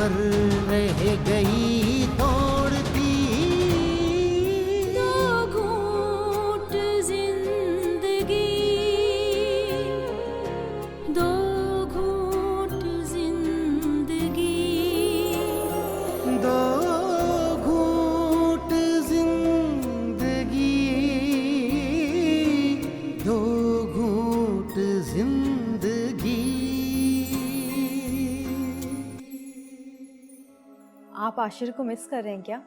पर रह गई तोड़ती। दो घूंट जिंदगी, दो घूंट जिंदगी, दो घूंट जिंदगी, दो घूंट जिंदगी। आप आशिर को मिस कर रहे हैं क्या?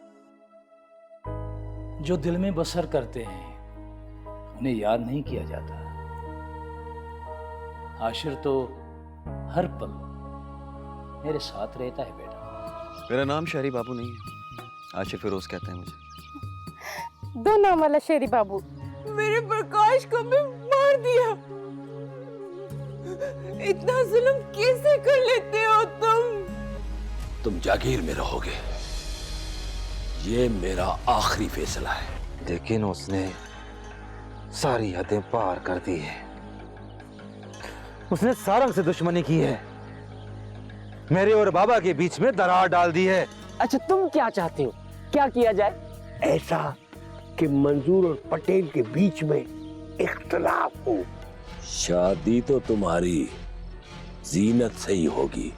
जो दिल में बसर करते हैं उन्हें याद नहीं किया जाता। आशिर तो हर पल मेरे साथ रहता है बेटा। मेरा नाम शहरी बाबू नहीं है, आशिर फिरोज कहते हैं मुझे। दो नाम वाला शेरी बाबू। मेरे प्रकाश को भी मार दिया। इतना जुल्म कैसे कर लेते हो तुम जागीर में रहोगे, ये मेरा आखिरी फैसला है। लेकिन उसने सारी हदें पार कर दी है। उसने सारंग से दुश्मनी की है, मेरे और बाबा के बीच में दरार डाल दी है। अच्छा तुम क्या चाहते हो, क्या किया जाए? ऐसा कि मंजूर और पटेल के बीच में इख्तलाफ हो। शादी तो तुम्हारी जीनत से ही होगी,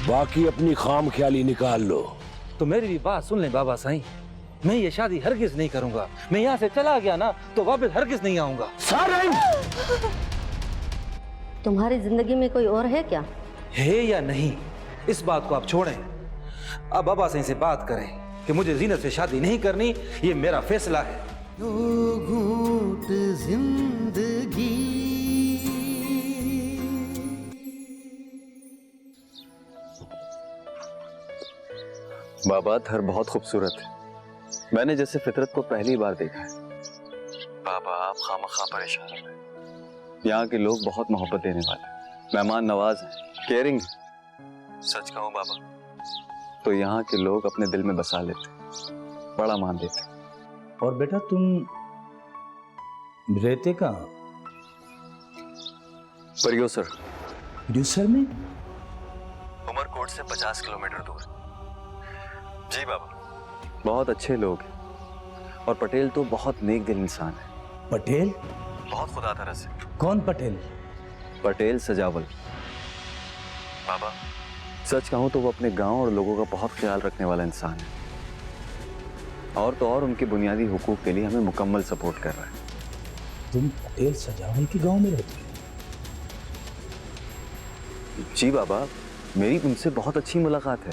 बाकी अपनी खाम ख्याली निकाल लो। तो मेरी भी बात सुन लें बाबा साईं, मैं ये शादी हरगिज नहीं करूंगा। मैं यहाँ से चला गया ना तो वापस हरगिज नहीं आऊंगा। तुम्हारी जिंदगी में कोई और है क्या? है या नहीं इस बात को आप छोड़ें। अब बाबा साईं से बात करें कि मुझे जीनत से शादी नहीं करनी, ये मेरा फैसला है। दो घूंट जिंदगी। बाबा घर बहुत खूबसूरत है, मैंने जैसे फितरत को पहली बार देखा है। बाबा आप खामखा परेशान हैं। यहाँ के लोग बहुत मोहब्बत देने वाले, मेहमान नवाज हैं, केयरिंग हैं। सच कहूँ बाबा तो यहाँ के लोग अपने दिल में बसा लेते, बड़ा मान देते। और बेटा तुम रहते कहाँ? परियोसर। परियोसर में? उमरकोट से 50 किलोमीटर दूर। जी बाबा, बहुत अच्छे लोग हैं और पटेल तो बहुत नेक दिल इंसान है। पटेल? बहुत खुदा तरस है। कौन पटेल? पटेल सजावल। बाबा सच कहूं तो वो अपने गांव और लोगों का बहुत ख्याल रखने वाला इंसान है, और तो और उनके बुनियादी हुकूक के लिए हमें मुकम्मल सपोर्ट कर रहा है। तुम पटेल सजावल के गांव में रहते हो? जी बाबा, मेरी उनसे बहुत अच्छी मुलाकात है,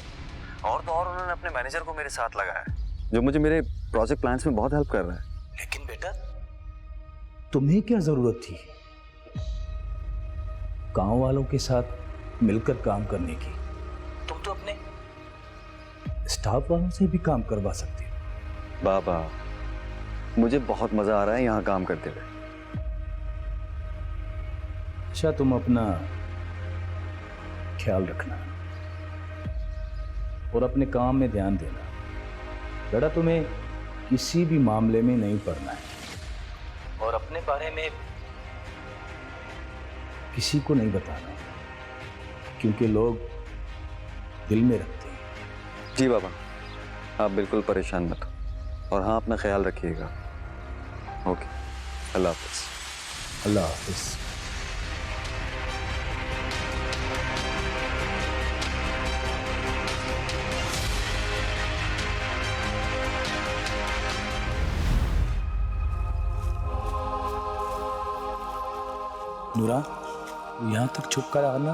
और तो और उन्होंने अपने मैनेजर को मेरे साथ लगाया है, जो मुझे मेरे प्रोजेक्ट प्लान्स में बहुत हेल्प कर रहा है। लेकिन बेटा तुम्हें क्या जरूरत थी गांव वालों के साथ मिलकर काम करने की? तुम तो अपने स्टाफ वालों से भी काम करवा सकते हो। बाबा मुझे बहुत मजा आ रहा है यहाँ काम करते हुए। अच्छा तुम अपना ख्याल रखना और अपने काम में ध्यान देना। बेटा तुम्हें किसी भी मामले में नहीं पड़ना है, और अपने बारे में किसी को नहीं बताना, क्योंकि लोग दिल में रखते हैं। जी बाबा, आप बिल्कुल परेशान मत हो, और हाँ अपना ख्याल रखिएगा। ओके, अल्लाह हाफिज। अल्लाह हाफिज। नूरा, यहाँ तक छुप कर आना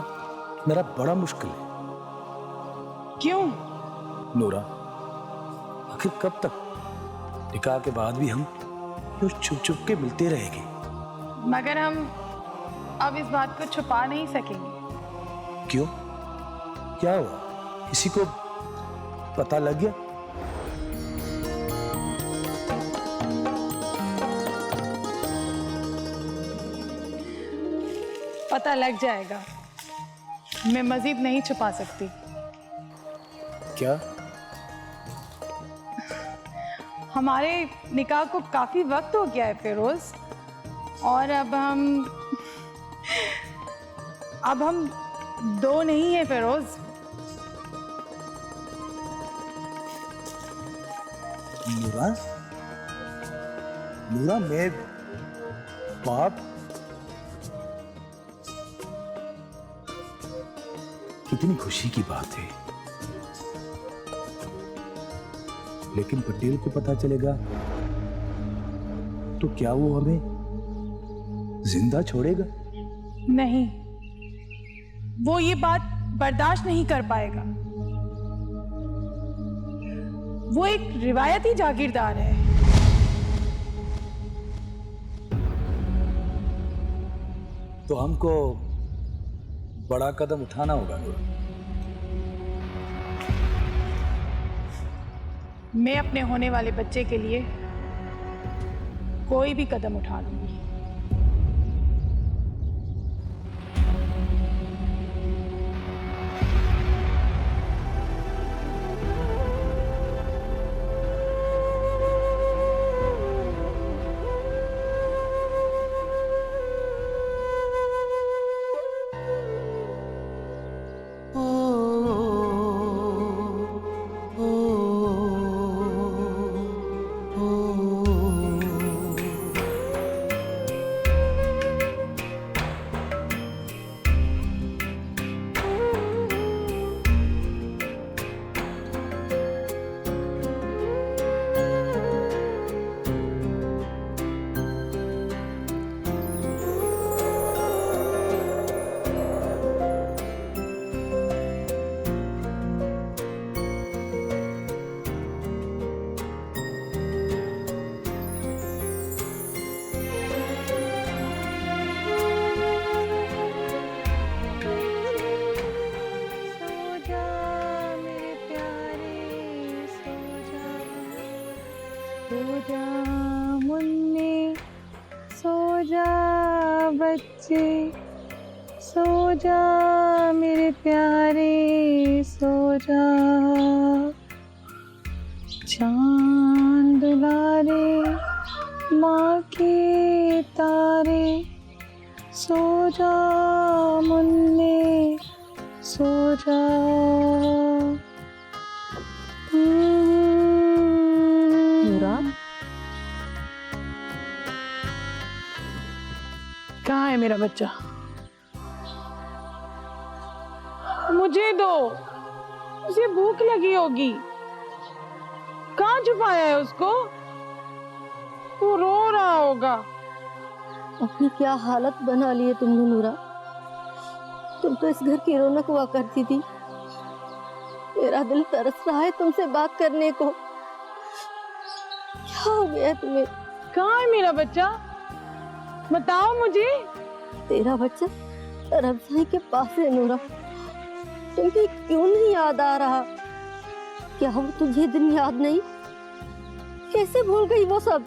मेरा बड़ा मुश्किल है। क्यों? नूरा, आखिर कब तक? निकाह के बाद भी हम तो छुप छुप के मिलते रहेंगे। मगर हम अब इस बात को छुपा नहीं सकेंगे। क्यों? क्या हुआ? किसी को पता लग गया? पता लग जाएगा, मैं मजीद नहीं छुपा सकती। क्या? हमारे निकाह को काफी वक्त हो गया है फिरोज, और अब हम अब हम दो नहीं है फिरोज, नूरा, नूरा, मैं बाप, कितनी खुशी की बात है। लेकिन पटेल को पता चलेगा तो क्या वो हमें जिंदा छोड़ेगा? नहीं, वो ये बात बर्दाश्त नहीं कर पाएगा। वो एक रिवायती जागीरदार है। तो हमको बड़ा कदम उठाना होगा नूरा। मैं अपने होने वाले बच्चे के लिए कोई भी कदम उठा लूंगी। सो जा मुन्ने, सो जा बच्चे, सो जा मेरे प्यारे, सो जा। चांद दुलारे, माँ के तारे, सो जा मुन्ने, सो जा। कहाँ है मेरा बच्चा? मुझे दो, उसे भूख लगी होगी। कहाँ छुपाया है उसको? वो रो रहा होगा। अपनी क्या हालत बना ली है तुमने नूरा। तुम तो इस घर की रौनक हुआ करती थी। मेरा दिल तरस रहा है तुमसे बात करने को। क्या हो गया तुम्हें? कहाँ है मेरा बच्चा? बताओ मुझे। तेरा बच्चा रमजाई के पास है नूरा। तुमको क्यों नहीं याद आ रहा? क्या वो तुझे दिन याद नहीं? कैसे भूल गई वो सब?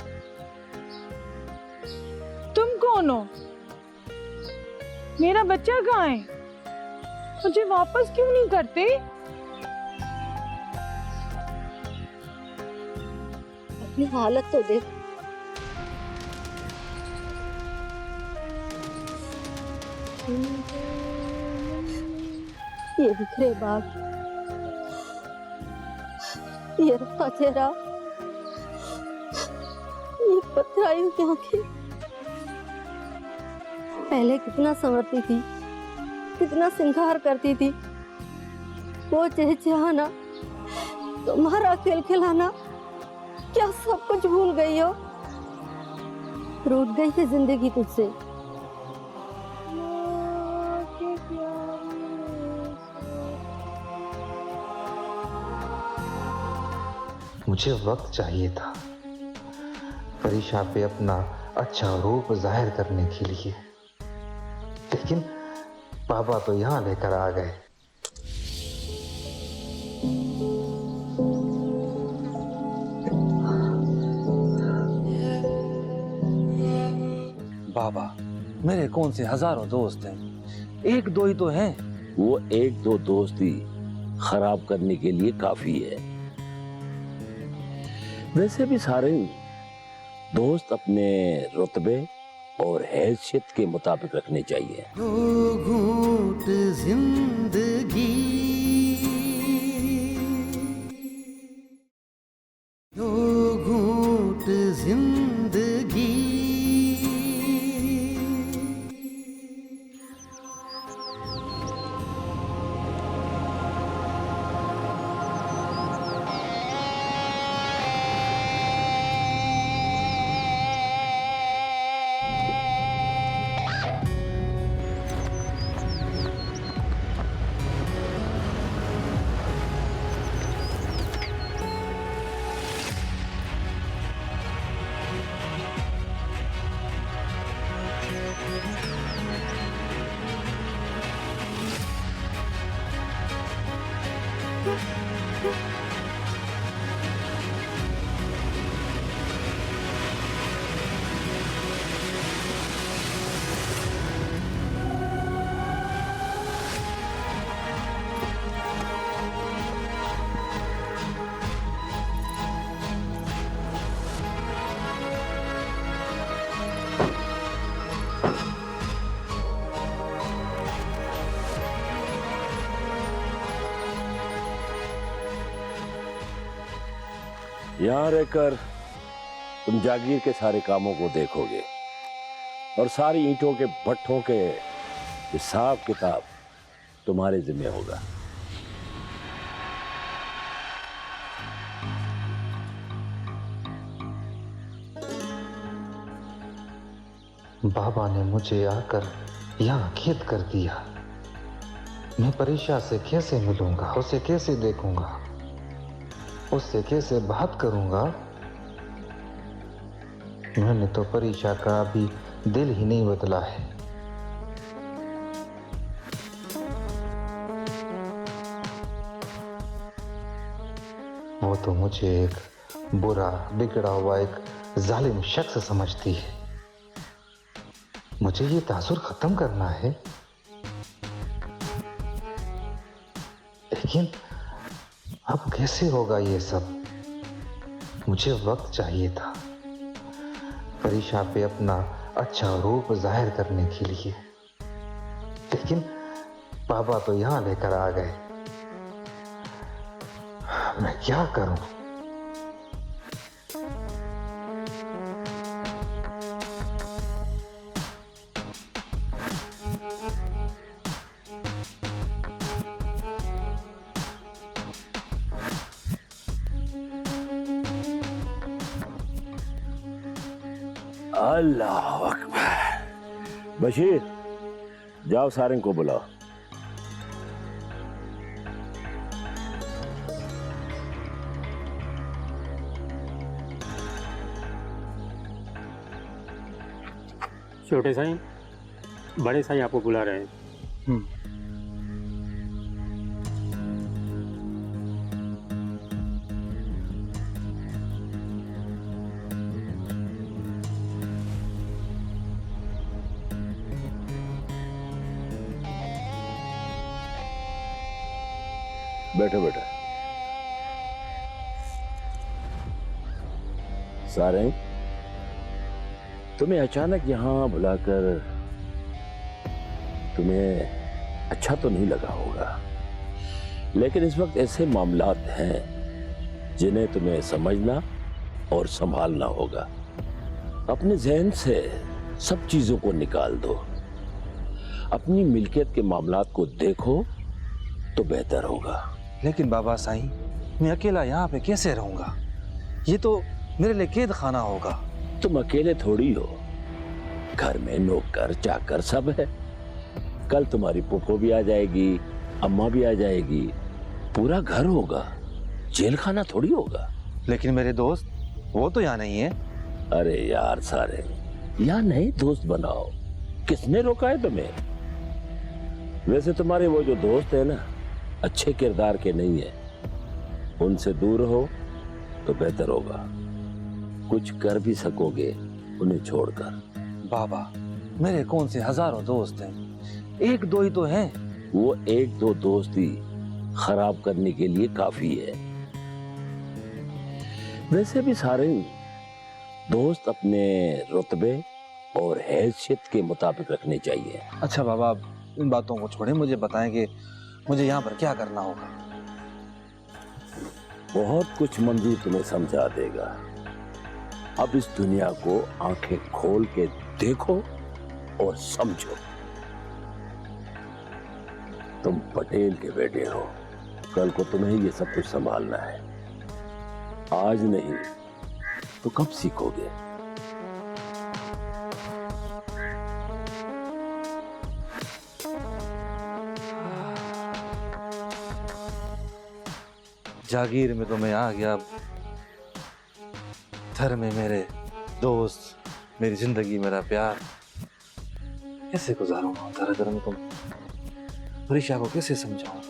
तुम कौन हो? मेरा बच्चा कहाँ है? मुझे वापस क्यों नहीं करते? अपनी हालत तो देख। ये बिखरे बाग, ये रखा चेहरा, ये पथराई की आंखें। पहले कितना संवरती थी, कितना श्रृंगार करती थी। वो चहचहाना, तुम्हारा खिलखिलाना, क्या सब कुछ भूल गई हो? रूठ गई है जिंदगी तुझसे। मुझे वक्त चाहिए था फरीशा पे अपना अच्छा रूप जाहिर करने के लिए, लेकिन बाबा तो यहाँ लेकर आ गए। बाबा, मेरे कौन से हजारों दोस्त हैं, एक दो ही तो हैं। वो एक दो दोस्ती खराब करने के लिए काफी है। वैसे भी सारे दोस्त अपने रुतबे और हैसियत के मुताबिक रखने चाहिए। दो घूंट जिंदगी, दो घूंट जिंदगी। यहां रहकर तुम जागीर के सारे कामों को देखोगे और सारी ईंटों के भट्ठों के हिसाब किताब तुम्हारे जिम्मे होगा। बाबा ने मुझे आकर यहाँ कैद कर दिया। मैं परीक्षा से कैसे मिलूंगा, उसे कैसे देखूंगा, उससे कैसे बात करूंगा। मैंने तो परीक्षा का अभी दिल ही नहीं बदला है। वो तो मुझे एक बुरा बिगड़ा हुआ एक जालिम शख्स समझती है। मुझे ये तासुर खत्म करना है, लेकिन अब कैसे होगा ये सब। मुझे वक्त चाहिए था परीक्षा पे अपना अच्छा रूप जाहिर करने के लिए, लेकिन बाबा तो यहां लेकर आ गए। मैं क्या करूं? अल्लाह अकबर। बशीर, जाओ सारंग को बुलाओ। छोटे साईं, बड़े साईं आपको बुला रहे हैं। बैठो बेटा। सारंग, तुम्हें अचानक यहां बुलाकर तुम्हें अच्छा तो नहीं लगा होगा, लेकिन इस वक्त ऐसे मामलात हैं जिन्हें तुम्हें समझना और संभालना होगा। अपने जहन से सब चीजों को निकाल दो, अपनी मिल्कियत के मामलात को देखो तो बेहतर होगा। लेकिन बाबा साईं, मैं अकेला यहाँ पे कैसे रहूंगा? ये तो मेरे लिए कैद खाना होगा। तुम अकेले थोड़ी हो, घर में नौकर चाकर सब है। कल तुम्हारी पुप्पो भी आ जाएगी, अम्मा भी आ जाएगी, पूरा घर होगा, जेल खाना थोड़ी होगा। लेकिन मेरे दोस्त वो तो यहाँ नहीं है। अरे यार सारे, यहाँ नए दोस्त बनाओ, किसने रोका है तुम्हें? वैसे तुम्हारे वो जो दोस्त है ना, अच्छे किरदार के नहीं है, उनसे दूर हो तो बेहतर होगा। कुछ कर भी सकोगे उन्हें छोड़कर। बाबा, मेरे कौन से हजारों दोस्त हैं, एक दो ही तो हैं। वो एक दो दोस्ती खराब करने के लिए काफी है। वैसे भी सारे दोस्त अपने रुतबे और हैसियत के मुताबिक रखने चाहिए। अच्छा बाबा, आप इन बातों को छोड़ें, मुझे बताएं कि मुझे यहाँ पर क्या करना होगा। बहुत कुछ मंजूर तुम्हें समझा देगा। अब इस दुनिया को आंखें खोल के देखो और समझो। तुम पटेल के बेटे हो, कल को तुम्हें ये सब कुछ संभालना है। आज नहीं तो कब सीखोगे? जागीर में तो मैं आ गया, थर में मेरे दोस्त, मेरी जिंदगी, मेरा प्यार, कैसे गुजारूंगा घर में? तुम परीक्षा को कैसे समझाऊं?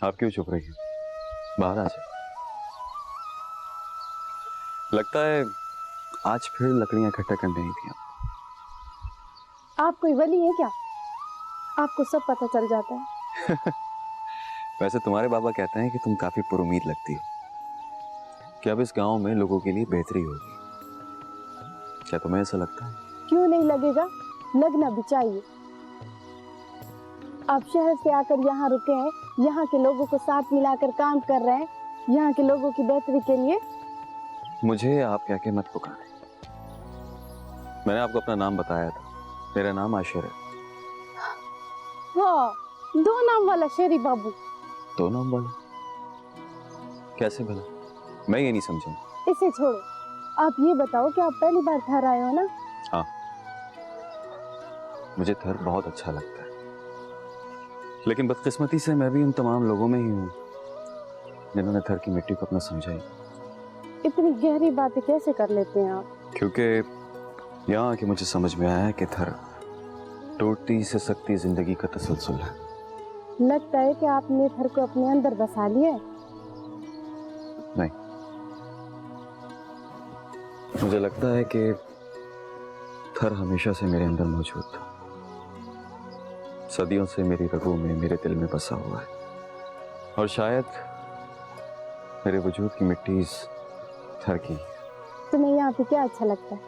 आप क्यों चुप रही हैं? बाहर आ जाए। लगता है आज फिर लकड़ियां इकट्ठा करने ही थी। आप कोई वली है क्या? आपको सब पता चल जाता है। वैसे तुम्हारे बाबा कहते हैं कि तुम काफी पुरुमीद लगती हो, कि अब इस गांव में लोगों के लिए बेहतरी होगी। क्या तुम्हें ऐसा लगता है? क्यों नहीं लगेगा, लगना भी चाहिए। आप शहर से आकर यहाँ रुके हैं, यहाँ के लोगों को साथ मिलाकर काम कर रहे हैं, यहाँ के लोगों की बेहतरी के लिए। मुझे आप क्या के मत पुकारें। मैंने आपको अपना नाम बताया था, मेरा नाम आशिर है। वाह, 2 नाम वाला शेरी बाबू। 2 नाम वाला? कैसे भला? मैं ये नहीं समझा। इसे छोड़ो, आप ये बताओ कि आप पहली बार थर आए हो ना? हाँ, मुझे थर बहुत अच्छा लगता है, लेकिन बदकिस्मती से मैं भी उन तमाम लोगों में ही हूँ जिन्होंने थर की मिट्टी को अपना समझा ही। इतनी गहरी बातें कैसे कर लेते हैं आप? क्योंकि यहाँ आके मुझे समझ में आया है कि थर टूटती से सकती जिंदगी का तसलसल है। लगता है कि आपने थर को अपने अंदर बसा लिया है। नहीं, मुझे लगता है कि थर हमेशा से मेरे अंदर मौजूद था, सदियों से मेरी रगों में, मेरे दिल में बसा हुआ है, और शायद मेरे वजूद की मिट्टी इस थर की। तुम्हें यहाँ पे क्या अच्छा लगता है?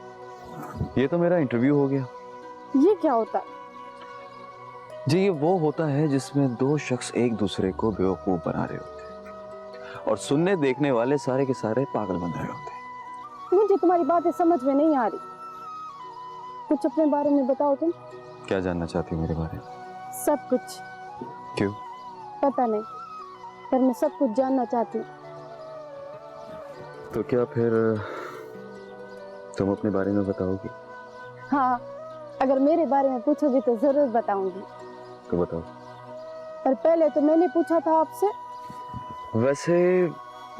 ये तो मेरा इंटरव्यू हो गया। ये क्या होता है? जी, ये वो होता है जिसमें 2 शख्स एक दूसरे को बेवकूफ बना रहे होते हैं और सुनने देखने वाले सारे के सारे पागल बन रहे होते हैं। मुझे तुम्हारी बातें समझ में नहीं आ रही, कुछ अपने बारे में बताओ। तुम क्या जानना चाहती हो मेरे बारे में? सब कुछ। क्यों? पता नहीं, पर मैं सब कुछ जानना चाहती हूँ। तो क्या फिर तुम अपने बारे में बताओगी? हाँ, अगर मेरे बारे में पूछोगी तो जरूर बताऊंगी। तो बताओ। पर पहले तो मैंने पूछा था आपसे। वैसे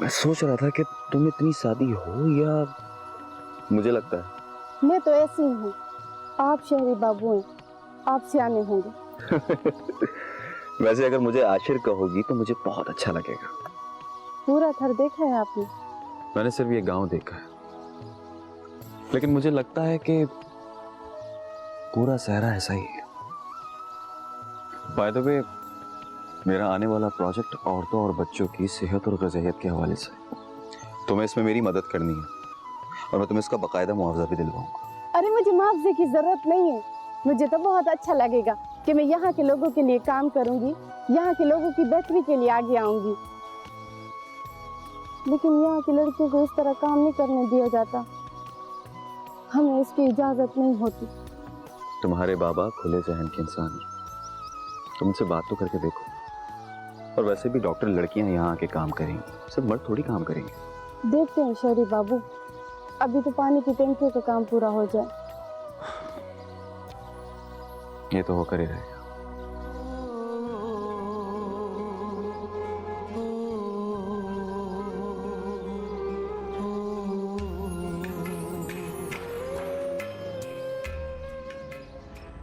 मैं सोच रहा था कि तुम इतनी सादी हो, या मुझे लगता है मैं तो ऐसी ही हूँ। आप शहरी बाबू हैं, आप सियाने होंगे। वैसे अगर मुझे आशिर कहोगी तो मुझे बहुत अच्छा लगेगा। पूरा थर देखा है आपने? मैंने सिर्फ ये गांव देखा है, लेकिन मुझे लगता है कि पूरा सहरा ऐसा ही है। बाय द वे, मेरा आने वाला प्रोजेक्ट औरतों और बच्चों की सेहत और ग़िज़ाइयत के हवाले से, तुम्हें इसमें मेरी मदद करनी है और मैं तुम्हें इसका बाकायदा मुआवजा भी दिलवाऊंगा। अरे मुझे मुआवजे की जरूरत नहीं है, मुझे तो बहुत अच्छा लगेगा कि मैं यहाँ के लोगों के लिए काम करूंगी, यहाँ के लोगों की बेहतरी के लिए आगे आऊंगी। लेकिन यहाँ की लड़कियों को इस तरह काम नहीं करने दिया जाता। हमें इसकी इजाजत नहीं होती। तुम्हारे बाबा खुले जहन के इंसान हैं, तुमसे बात तो करके देखो। और वैसे भी डॉक्टर लड़कियां यहाँ आके काम करेंगी, सब मर्द थोड़ी काम करेंगे। देखते हैं शहरी बाबू, अभी तो पानी की टंकियों का काम पूरा हो जाए। ये तो होकर ही रहेगा।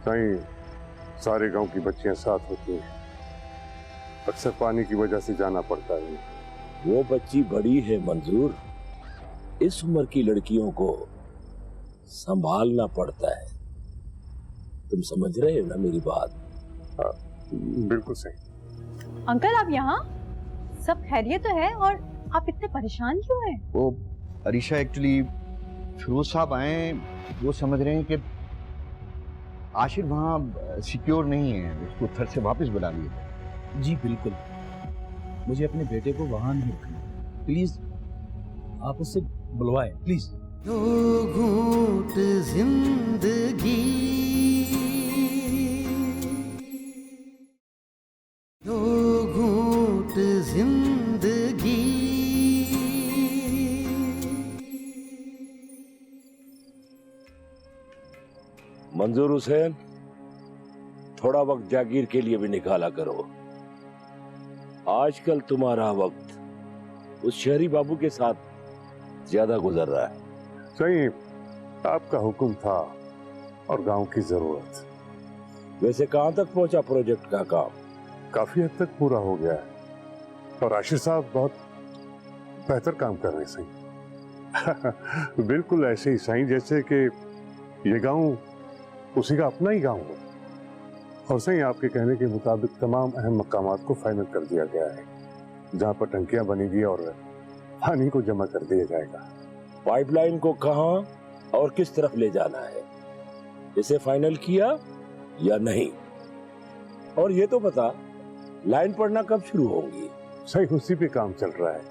कहीं सारे गांव की बच्चियां साथ होती हैं, अक्सर पानी की वजह से जाना पड़ता है। वो बच्ची बड़ी है मंजूर, इस उम्र की लड़कियों को संभालना पड़ता है। तुम समझ रहे हो ना मेरी बात? हाँ, बिल्कुल सही। अंकल आप यहाँ? सब खैरियत तो है और आप इतने परेशान क्यों हैं? वो अरीशा एक्चुअली फिरोज साहब आए, वो समझ रहे हैं कि आशिर वहाँ सिक्योर नहीं है, उसको थर से वापस बुला लिया। जी बिल्कुल, मुझे अपने बेटे को वहां नहीं रखना। प्लीज आप उससे बुलवाएं, प्लीज। दो घूंट जिंदगी, दो घूंट जिंदगी। मंजूर हुसैन, थोड़ा वक्त जागीर के लिए भी निकाला करो। आजकल तुम्हारा वक्त उस शहरी बाबू के साथ ज्यादा गुजर रहा है। सही, आपका हुक्म था और गांव की जरूरत। वैसे कहां तक पहुंचा प्रोजेक्ट का काम? काफी हद तक पूरा हो गया है और आशिर साहब बहुत बेहतर काम कर रहे हैं सही। बिल्कुल ऐसे ही सही जैसे कि ये गांव उसी का अपना ही गांव हो। और सही आपके कहने के मुताबिक तमाम अहम मकामात को फाइनल कर दिया गया है, जहां पर टंकियां बनेगी और पानी को जमा कर दिया जाएगा। पाइपलाइन को कहां और किस तरफ ले जाना है, इसे फाइनल किया या नहीं? और ये तो बता, लाइन पड़ना कब शुरू होगी? सही, उसी पे काम चल रहा है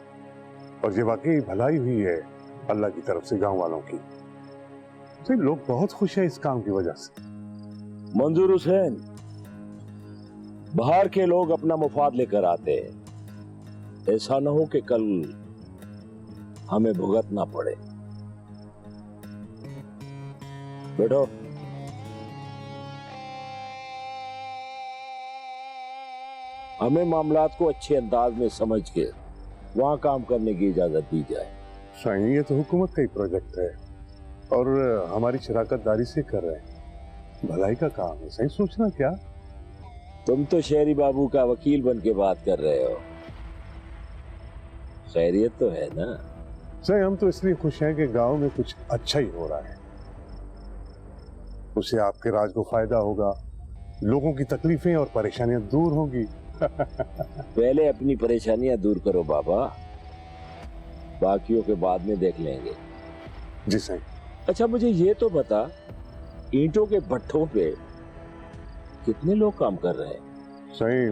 और ये वाकई भलाई हुई है अल्लाह की तरफ से गांव वालों की। सही, लोग बहुत खुश हैं इस काम की वजह से। मंजूर हुसैन, बाहर के लोग अपना मुफाद लेकर आते हैं, ऐसा न हो कि कल हमें भुगतना पड़े। बैठो। हमें मामलात को अच्छे अंदाज में समझ के वहां काम करने की इजाजत दी जाए। सही, ये तो हुकूमत का ही प्रोजेक्ट है और हमारी शराकतदारी से कर रहे हैं। भलाई का काम है, सही सोचना क्या? तुम तो शहरी बाबू का वकील बन के बात कर रहे हो, खैरियत तो है ना? सही, हम तो इसलिए खुश हैं कि गांव में कुछ अच्छा ही हो रहा है। उससे आपके राज को फायदा होगा, लोगों की तकलीफें और परेशानियां दूर होंगी। पहले अपनी परेशानियां दूर करो बाबा, बाकियों के बाद में देख लेंगे। जी सही। अच्छा मुझे ये तो बता, ईंटों के भट्ठों पे कितने लोग काम कर रहे हैं? सही,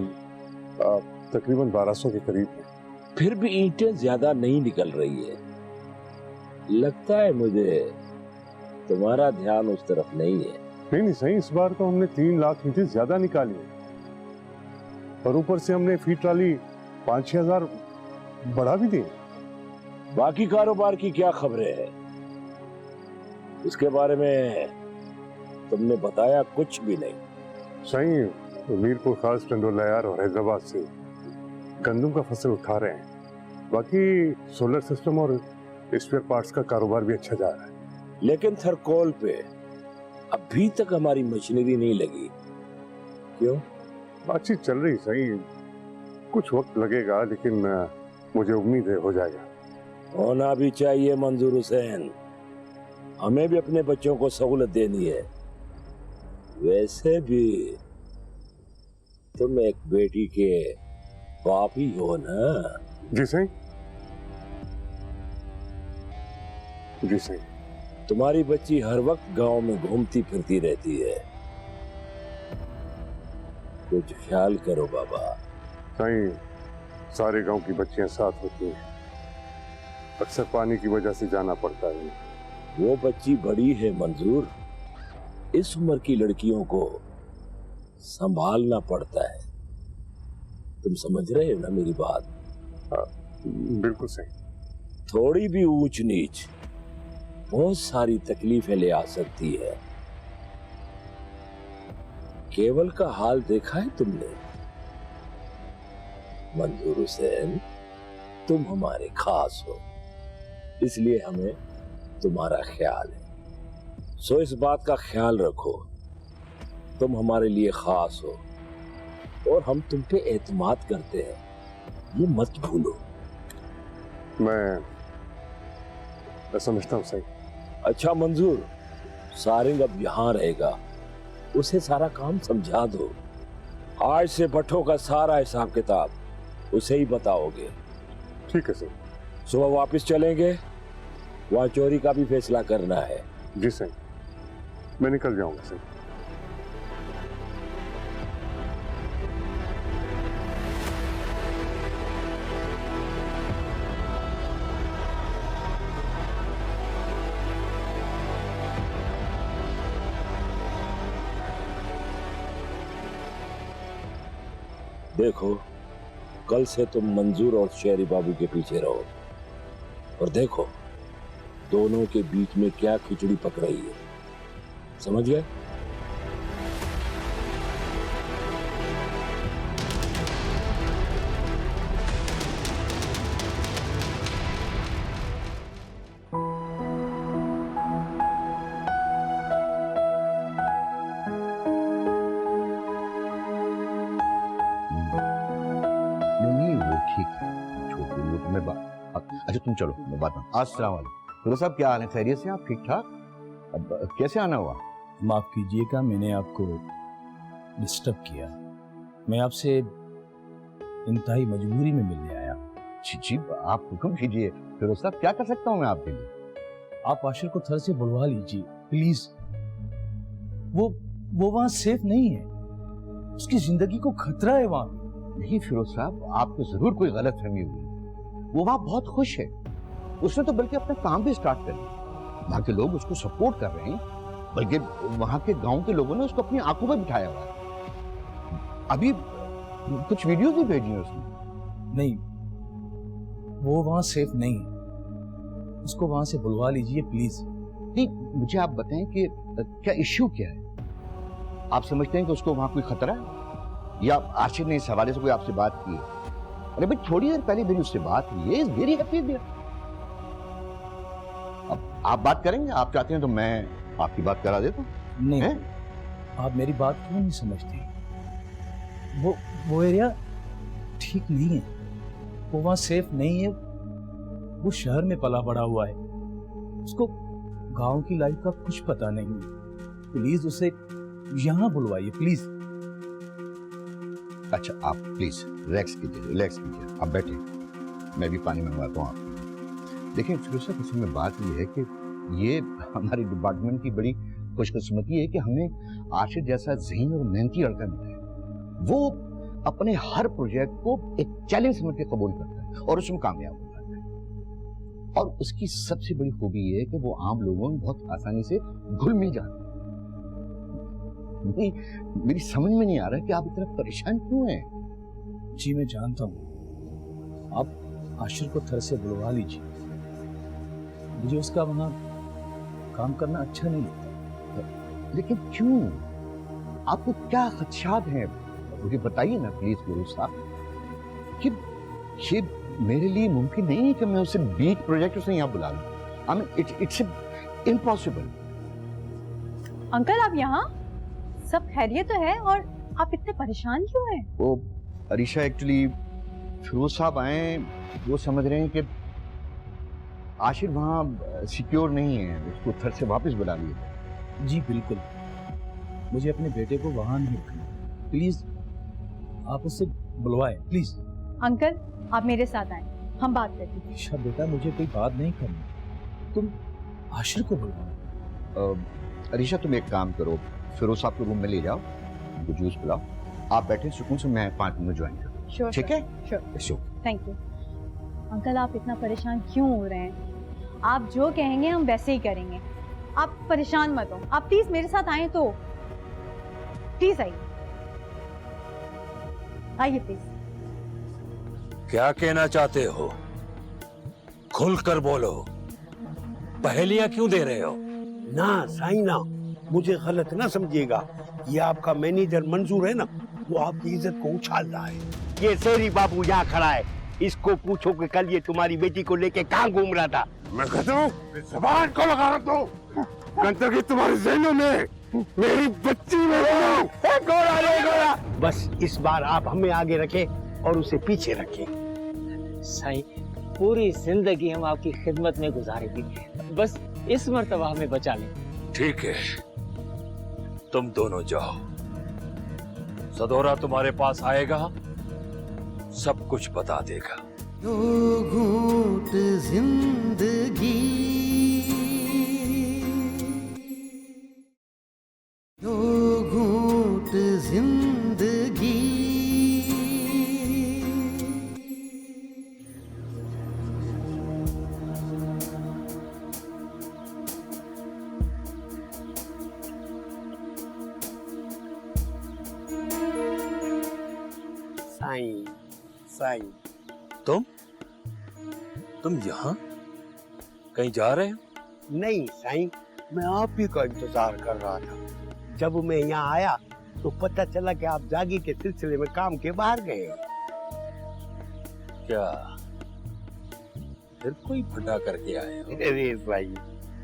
तकरीबन 1200 के करीब है। फिर भी ईंटें ज्यादा नहीं निकल रही है। लगता है मुझे तुम्हारा ध्यान उस तरफ नहीं है। नहीं सही, इस बार तो हमने 3 लाख ईंटें ज्यादा निकाली है और ऊपर से हमने फी ट्राली 5-6 हजार बढ़ा भी दी। बाकी कारोबार की क्या खबरें हैं? इसके बारे में तुमने बताया कुछ भी नहीं। सही, मीरपुर खास टंडोलायार और हैदराबाद से गंदम का फसल उठा रहे हैं। बाकी सोलर सिस्टम और स्पेयर पार्ट्स का कारोबार भी अच्छा जा रहा है। लेकिन थरकोल पे अभी तक हमारी मशीनरी नहीं लगी, क्यों? बातचीत चल रही सही, कुछ वक्त लगेगा लेकिन मुझे उम्मीद है हो जाएगा। होना भी चाहिए मंजूर हुसैन, हमें भी अपने बच्चों को सहूलत देनी है। वैसे भी तुम एक बेटी के बाप ही हो ना? जी सही, जी सही। तुम्हारी बच्ची हर वक्त गांव में घूमती फिरती रहती है, कुछ ख्याल करो बाबा। सही, सारे गांव की बच्चियां साथ होती हैं, अक्सर पानी की वजह से जाना पड़ता है। वो बच्ची बड़ी है मंजूर, इस उम्र की लड़कियों को संभालना पड़ता है। तुम समझ रहे हो ना मेरी बात? बिल्कुल सही। थोड़ी भी ऊंच नीच बहुत सारी तकलीफें ले आ सकती है। केवल का हाल देखा है तुमने? मंजूर हुसैन, तुम हमारे खास हो, इसलिए हमें तुम्हारा ख्याल है। सो इस बात का ख्याल रखो, तुम हमारे लिए खास हो और हम तुम पे एतमाद करते हैं, ये मत भूलो। मैं समझता हूँ सही। अच्छा मंजूर, सारिंग अब यहाँ रहेगा, उसे सारा काम समझा दो। आज से भट्टों का सारा हिसाब किताब उसे ही बताओगे। ठीक है सर। सुबह वापस चलेंगे, वहां चोरी का भी फैसला करना है। जी सर, मैं निकल जाऊंगा सर। देखो, कल से तुम मंजूर और शेरी बाबू के पीछे रहो और देखो दोनों के बीच में क्या खिचड़ी पक रही है। समझ गए? अच्छा तुम चलो, मैं बात में। अस्सलाम वालेकुम साहब, क्या हाल है? खैरियत से? आप ठीक ठाक? अब कैसे आना हुआ? माफ कीजिएगा, मैंने आपको डिस्टर्ब किया। मैं आपसे इंतहाई मजबूरी में मिलने आया। जी आप हुक्म कीजिए। फिर साहब क्या कर सकता हूँ मैं आपके लिए? आप आशिर को थर से बुलवा लीजिए प्लीज। वो वहां सेफ नहीं है, उसकी जिंदगी को खतरा है वहां। नहीं फिरोज साहब, आपको जरूर कोई गलतफहमी हुई। वो वहां बहुत खुश है, उसने तो बल्कि अपना काम भी स्टार्ट कर लिया। वहां के लोग उसको सपोर्ट कर रहे हैं, बल्कि वहां के गांव के लोगों ने उसको अपनी आंखों पर बिठाया हुआ है। अभी कुछ वीडियोस भी भेजी है उसने। नहीं, वो वहां सेफ नहीं है, उसको वहां से बुलवा लीजिए प्लीज। नहीं, मुझे आप बताएं कि क्या इश्यू क्या है? आप समझते हैं कि उसको वहां कोई खतरा है, या आशिर ने इस हवाले से कोई आपसे बात की है? अरे भाई, थोड़ी देर पहले मेरी उससे बात हुई है, वेरी हैप्पी देयर। अब आप बात करेंगे? आप चाहते हैं तो मैं आपकी बात करा देता हूं। नहीं है? आप मेरी बात क्यों नहीं समझते? वो एरिया ठीक नहीं है, वो वहां सेफ नहीं है। वो शहर में पला बड़ा हुआ है, उसको गांव की लाइफ का कुछ पता नहीं है। प्लीज उसे यहाँ बुलवाइए प्लीज। अच्छा आप प्लीज रिलैक्स कीजिए, आप बैठे, मैं भी पानी मंगवाता हूँ आपको। देखिए फिरोज साहब, असल में बात ये है कि ये हमारे डिपार्टमेंट की बड़ी खुशकिस्मती है कि हमें आशिर जैसा ज़हीन और मेहनती लड़का मिला है। वो अपने हर प्रोजेक्ट को एक चैलेंज समझ के कबूल करता है और उसमें कामयाब हो जाता है। और उसकी सबसे बड़ी खूबी ये है कि वो आम लोगों में बहुत आसानी से घुल मिल जाता है। नहीं, मेरी समझ में नहीं आ रहा कि आप इतना परेशान क्यों हैं? जी मैं जानता हूँ, आप आशिर को थर से बुलवा लीजिए। मुझे उसका वहां काम करना अच्छा नहीं लगता। लेकिन क्यों? आपको क्या खदशात हैं? मुझे बताइए ना प्लीज गुरु साहब, कि ये मेरे लिए मुमकिन नहीं है कि मैं उसे बीच प्रोजेक्ट से यहाँ बुला लूं। I mean it's impossible. Uncle आप यहाँ? सब खैरियत तो है, और आप इतने परेशान क्यों हैं? वो अरीशा, एक्चुअली फिरोज साहब आए, वो समझ रहे हैं कि आशिर वहाँ सिक्योर नहीं है, उसको थर से वापस बुला लिया। जी बिल्कुल, मुझे अपने बेटे को वहां नहीं रखना, प्लीज आप उससे बुलवाएं प्लीज। अंकल आप मेरे साथ आए, हम बात करते हैं। अच्छा बेटा, मुझे कोई बात नहीं करनी, तुम आशिर को बुलवाओ। अरीशा तुम एक काम करो, फिरोज साहब को रूम में ले जाओ, उनको जूस पिलाओ, आप बैठे सुकून से, मैं 5 मिनट ज्वाइन करूँ। श्योर, ठीक है? Sure, thank you. अंकल आप इतना परेशान क्यों हो रहे हैं? आप जो कहेंगे हम वैसे ही करेंगे। आप परेशान मत हो। आप प्लीज मेरे साथ आए तो प्लीज आइए, आइए प्लीज। क्या कहना चाहते हो? खुलकर बोलो। पहेलियां क्यों दे रहे हो? ना साईं ना, मुझे गलत ना समझिएगा। ये आपका मैनेजर मंजूर है ना, वो आपकी इज्जत को उछाल रहा है। ये शेरी बाबू यहाँ खड़ा है, इसको पूछो कि कल ये तुम्हारी बेटी को लेके कहाँ घूम रहा था। मैं कहता हूँ जबान को लगा रहा हूँ, गंदगी तुम्हारे ज़हनों में मेरी बच्ची में गोरा रे गोरा। बस इस बार आप हमें आगे रखें और उसे पीछे रखें। साईं, पूरी जिंदगी हम आपकी खिदमत में गुजारेंगे, बस इस मर्तबा हमें बचा लें। ठीक है, तुम दोनों जाओ। सदोरा तुम्हारे पास आएगा, सब कुछ बता देगा। दो घूंट जिंदगी, दो घूंट जिंदगी, साईं साईं। तुम यहाँ कहीं जा रहे हो? नहीं साईं, मैं आप ही का इंतजार कर रहा था। जब मैं यहाँ आया तो पता चला कि आप जागी के सिलसिले में काम के बाहर गए। क्या फिर कोई फटा करके आए हो? अरे भाई,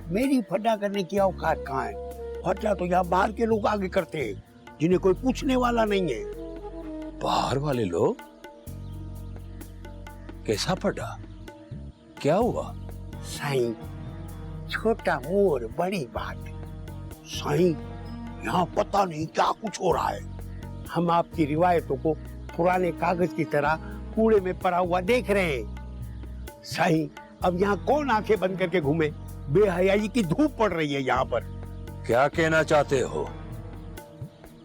मेरी फटा करने की औकात कहाँ है? फटा तो यहाँ बाहर के लोग आगे करते हैं, जिन्हें कोई पूछने वाला नहीं है। बाहर वाले लोग? कैसा फटा? क्या हुआ? साईं, छोटा मुंह और बड़ी बात। साईं, यहाँ पता नहीं क्या कुछ हो रहा है। हम आपकी रिवायतों को पुराने कागज की तरह कूड़े में पड़ा हुआ देख रहे हैं। साईं, अब यहाँ कौन आंखें बंद करके घूमे? बेहयाई की धूप पड़ रही है यहाँ पर। क्या कहना चाहते हो?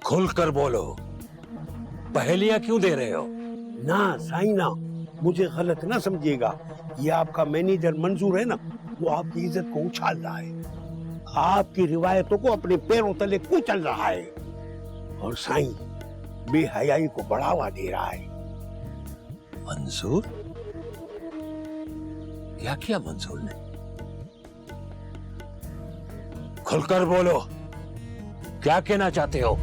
खुलकर बोलो। पहेलियां क्यों दे रहे हो? ना साईं ना, मुझे गलत ना समझिएगा। ये आपका मैनेजर मंजूर है ना, वो आपकी इज्जत को उछाल रहा है, आपकी रिवायतों को अपने पैरों तले कुचल रहा है, और साईं बेहयाई को बढ़ावा दे रहा है। मंजूर? क्या किया मंजूर ने? खुलकर बोलो, क्या कहना चाहते हो?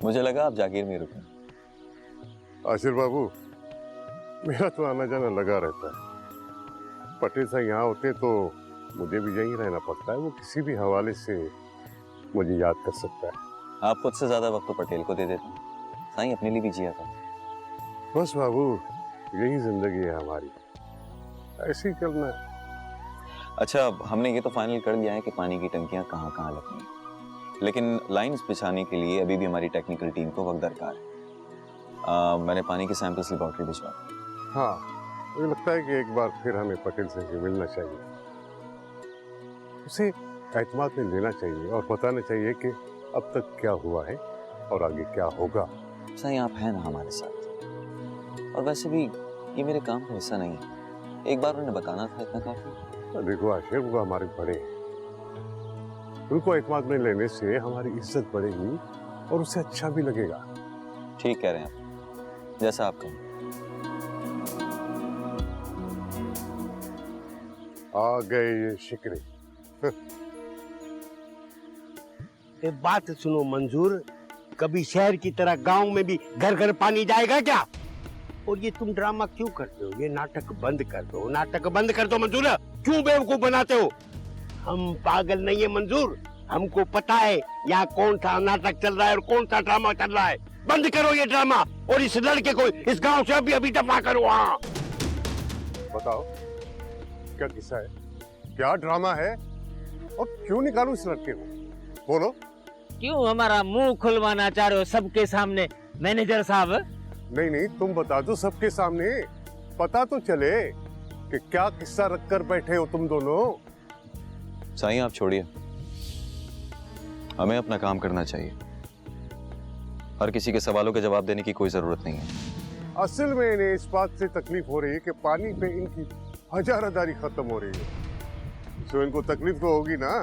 मुझे लगा आप जागीर में रुके। आशिर बाबू, मेरा तो आना जाना लगा रहता है। पटेल साहब यहाँ होते तो मुझे भी यहीं रहना पड़ता है। वो किसी भी हवाले से मुझे याद कर सकता है। आप खुद से ज्यादा वक्त तो पटेल को दे देते, साईं अपने लिए भी जिया था। बस बाबू, यही जिंदगी है हमारी, ऐसे ही चलना है। अच्छा, हमने ये तो फाइनल कर लिया है कि पानी की टंकियां कहाँ कहाँ लगनी है, लेकिन लाइंस बिछाने के लिए अभी भी हमारी टेक्निकल टीम को वक्त दरकार है। मैंने पानी के सैंपल्स लेबोरेटरी भिजवा। हाँ, मुझे लगता है कि एक बार फिर हमें पटेल से मिलना चाहिए। उसे एतमाद में लेना चाहिए और बताना चाहिए कि अब तक क्या हुआ है और आगे क्या होगा। साईं, आप हैं ना हमारे साथ, और वैसे भी ये मेरे काम का हिस्सा नहीं है। एक बार उन्हें बताना था, इतना काफी। देखो आशिर, वो हमारे बड़े हैं, उनको एतमाद में लेने से हमारी इज्जत बढ़ेगी और उसे अच्छा भी लगेगा। ठीक कह रहे हैं आप, जैसा आप कहें। आ गए ये शिकरे। एक बात सुनो मंजूर, कभी शहर की तरह गांव में भी घर घर पानी जाएगा क्या? और ये तुम ड्रामा क्यों करते हो? ये नाटक बंद कर दो, नाटक बंद कर दो मंजूर। क्यों बेवकूफ बनाते हो? हम पागल नहीं है मंजूर, हमको पता है यहाँ कौन सा नाटक चल रहा है और कौन सा ड्रामा चल रहा है। बंद करो ये ड्रामा और इस लड़के को इस गांव से अभी अभी दफा करो। हाँ, बताओ क्या किस्सा है, क्या ड्रामा है, और क्यों निकालूं इस लड़के को? बोलो। क्यों हमारा मुंह खुलवाना चाह रहे हो सबके सामने मैनेजर साहब? नहीं नहीं, तुम बता दो सबके सामने, पता तो चले कि क्या किस्सा रखकर बैठे हो तुम दोनों। साईं आप छोड़िए, हमें अपना काम करना चाहिए। हर किसी के सवालों के जवाब देने की कोई जरूरत नहीं है। असल में इन्हें इस बात से तकलीफ हो रही है कि पानी पे इनकी हजारदारी खत्म हो रही है, तो इनको तकलीफ तो होगी ना।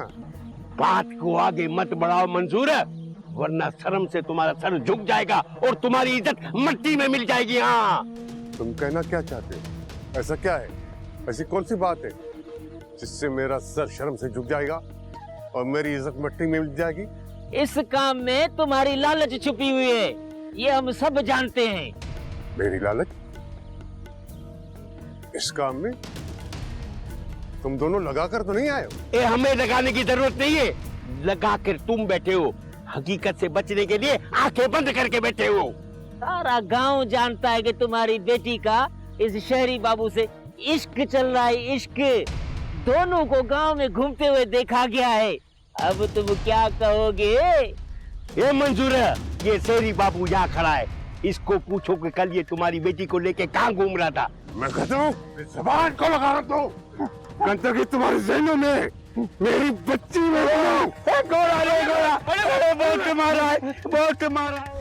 बात को आगे मत बढ़ाओ मंजूर है, वरना शर्म से तुम्हारा सर झुक जाएगा और तुम्हारी इज्जत मिट्टी में मिल जाएगी। हाँ, तुम कहना क्या चाहते हो? ऐसा क्या है, ऐसी कौन सी बात है जिससे मेरा सर शर्म से झुक जाएगा और मेरी इज्जत मिट्टी में मिल जाएगी? इस काम में तुम्हारी लालच छुपी हुई है, ये हम सब जानते हैं। मेरी लालच? इस काम में तुम दोनों लगा कर तो नहीं आए हो? ये हमें लगाने की जरूरत नहीं है, लगा कर तुम बैठे हो। हकीकत से बचने के लिए आंखें बंद करके बैठे हो। सारा गांव जानता है कि तुम्हारी बेटी का इस शहरी बाबू से इश्क चल रहा है, इश्क। दोनों को गांव में घूमते हुए देखा गया है। अब तुम क्या कहोगे? ये मंजूर है, ये शहरी बाबू यहाँ खड़ा है, इसको पूछो कि कल ये तुम्हारी बेटी को लेके कहाँ घूम रहा था। मैं कहता हूँ ज़बान को लगा दो, कि तुम्हारे ज़हनों में मेरी बच्ची में गोरा रे गोरा, बहुत मारा है, बहुत मारा है।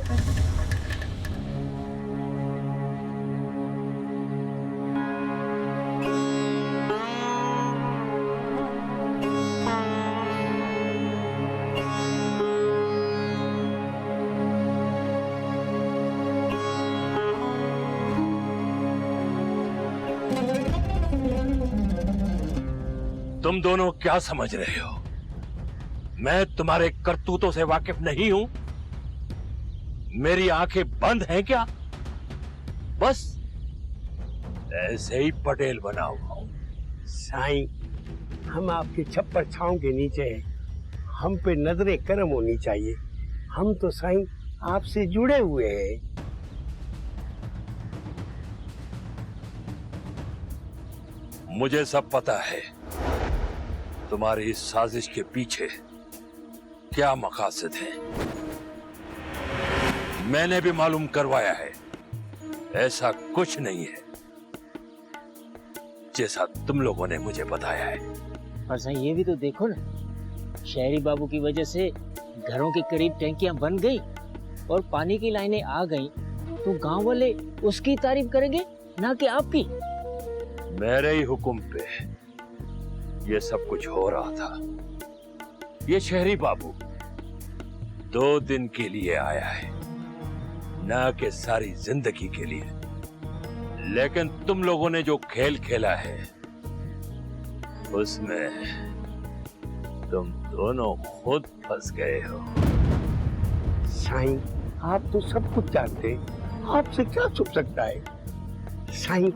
तुम दोनों क्या समझ रहे हो? मैं तुम्हारे करतूतों से वाकिफ नहीं हूं? मेरी आंखें बंद हैं क्या? बस ऐसे ही पटेल बना हुआ हूं। साईं, हम आपके छप्पर छांव के नीचे हैं, हम पे नजरें करम होनी चाहिए। हम तो साईं आपसे जुड़े हुए हैं। मुझे सब पता है तुम्हारी इस साजिश के पीछे क्या मकासद है। मैंने भी मालूम करवाया है, ऐसा कुछ नहीं है जैसा तुम लोगों ने मुझे बताया है। पर सही ये भी तो देखो ना, शहरी बाबू की वजह से घरों के करीब टैंकियां बन गई और पानी की लाइनें आ गई, तो गांव वाले उसकी तारीफ करेंगे ना कि आपकी। मेरे ही हुक्म पे ये सब कुछ हो रहा था। ये शहरी बाबू 2 दिन के लिए आया है, ना कि सारी जिंदगी के लिए। लेकिन तुम लोगों ने जो खेल खेला है उसमें तुम दोनों खुद फंस गए हो। साईं, आप तो सब कुछ जानते हैं, आपसे क्या छुप सकता है। साईं,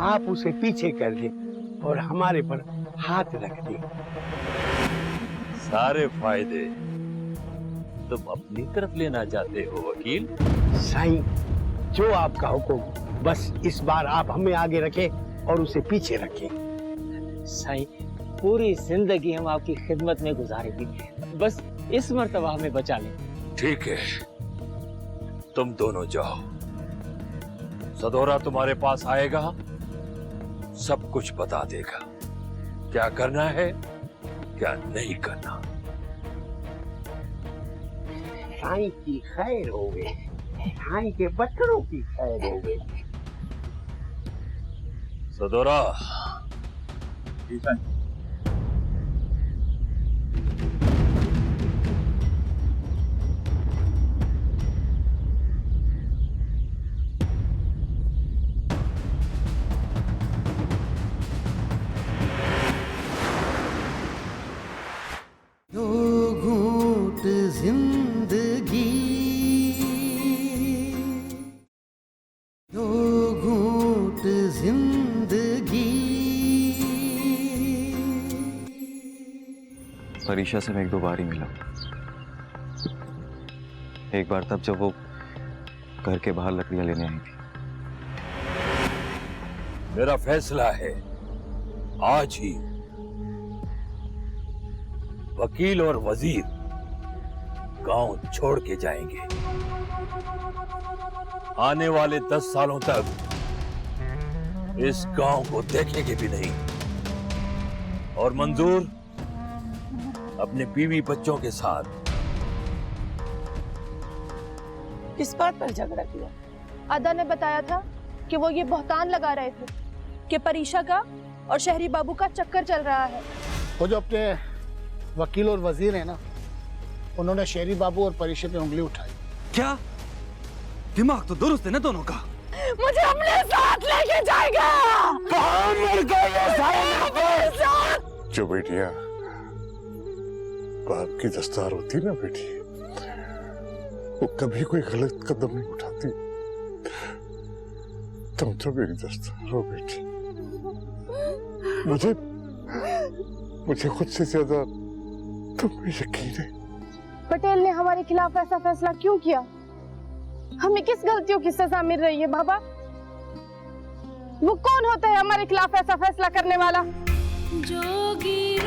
आप उसे पीछे कर दें और हमारे पर हाथ रख दें। सारे फायदे तुम अपनी तरफ लेना चाहते हो वकील? साईं, जो आपका हुक्म, बस इस बार आप हमें आगे रखें और उसे पीछे रखें। साईं, पूरी जिंदगी हम आपकी खिदमत में गुजारेंगे, बस इस मर्तबा हमें बचा लें। ठीक है, तुम दोनों जाओ। सदोरा तुम्हारे पास आएगा, सब कुछ बता देगा, क्या करना है क्या नहीं करना। साईं की खैर हो गए, साईं के बच्चों की खैर हो गई। सदोरा, ठीक है। दो घूंट जिंदगी, दो घूंट जिंदगी। परीक्षा से मैं 1-2 बार ही मिला। एक बार तब जब वो घर के बाहर लकड़ियां लेने आई थी। मेरा फैसला है आज ही वकील और वजीर गांव छोड़ के जाएंगे। आने वाले 10 सालों तक इस गांव को देखेंगे भी नहीं। और मंजूर अपने बीवी बच्चों के साथ। किस बात पर झगड़ा किया? अदा ने बताया था कि वो ये बहतान लगा रहे थे कि परीशा का और शहरी बाबू का चक्कर चल रहा है। वो जो अपने वकील और वजीर हैं ना, उन्होंने शहरी बाबू और परीशा पे उंगली उठाई। क्या दिमाग तो दुरुस्त है ना दोनों का? मुझे अपने साथ लेके जाएगा। जो बेटियां बाप की दस्तार होती ना बेटी, वो कभी कोई गलत कदम नहीं उठाती। तुम तो मेरी दस्तार हो बेटी। मुझे खुद से ज्यादा तुम पे यकीन है। पटेल ने हमारे खिलाफ ऐसा फैसला क्यों किया? हमें किस गलतियों की सजा मिल रही है बाबा? वो कौन होता है हमारे खिलाफ ऐसा फैसला करने वाला? जोगी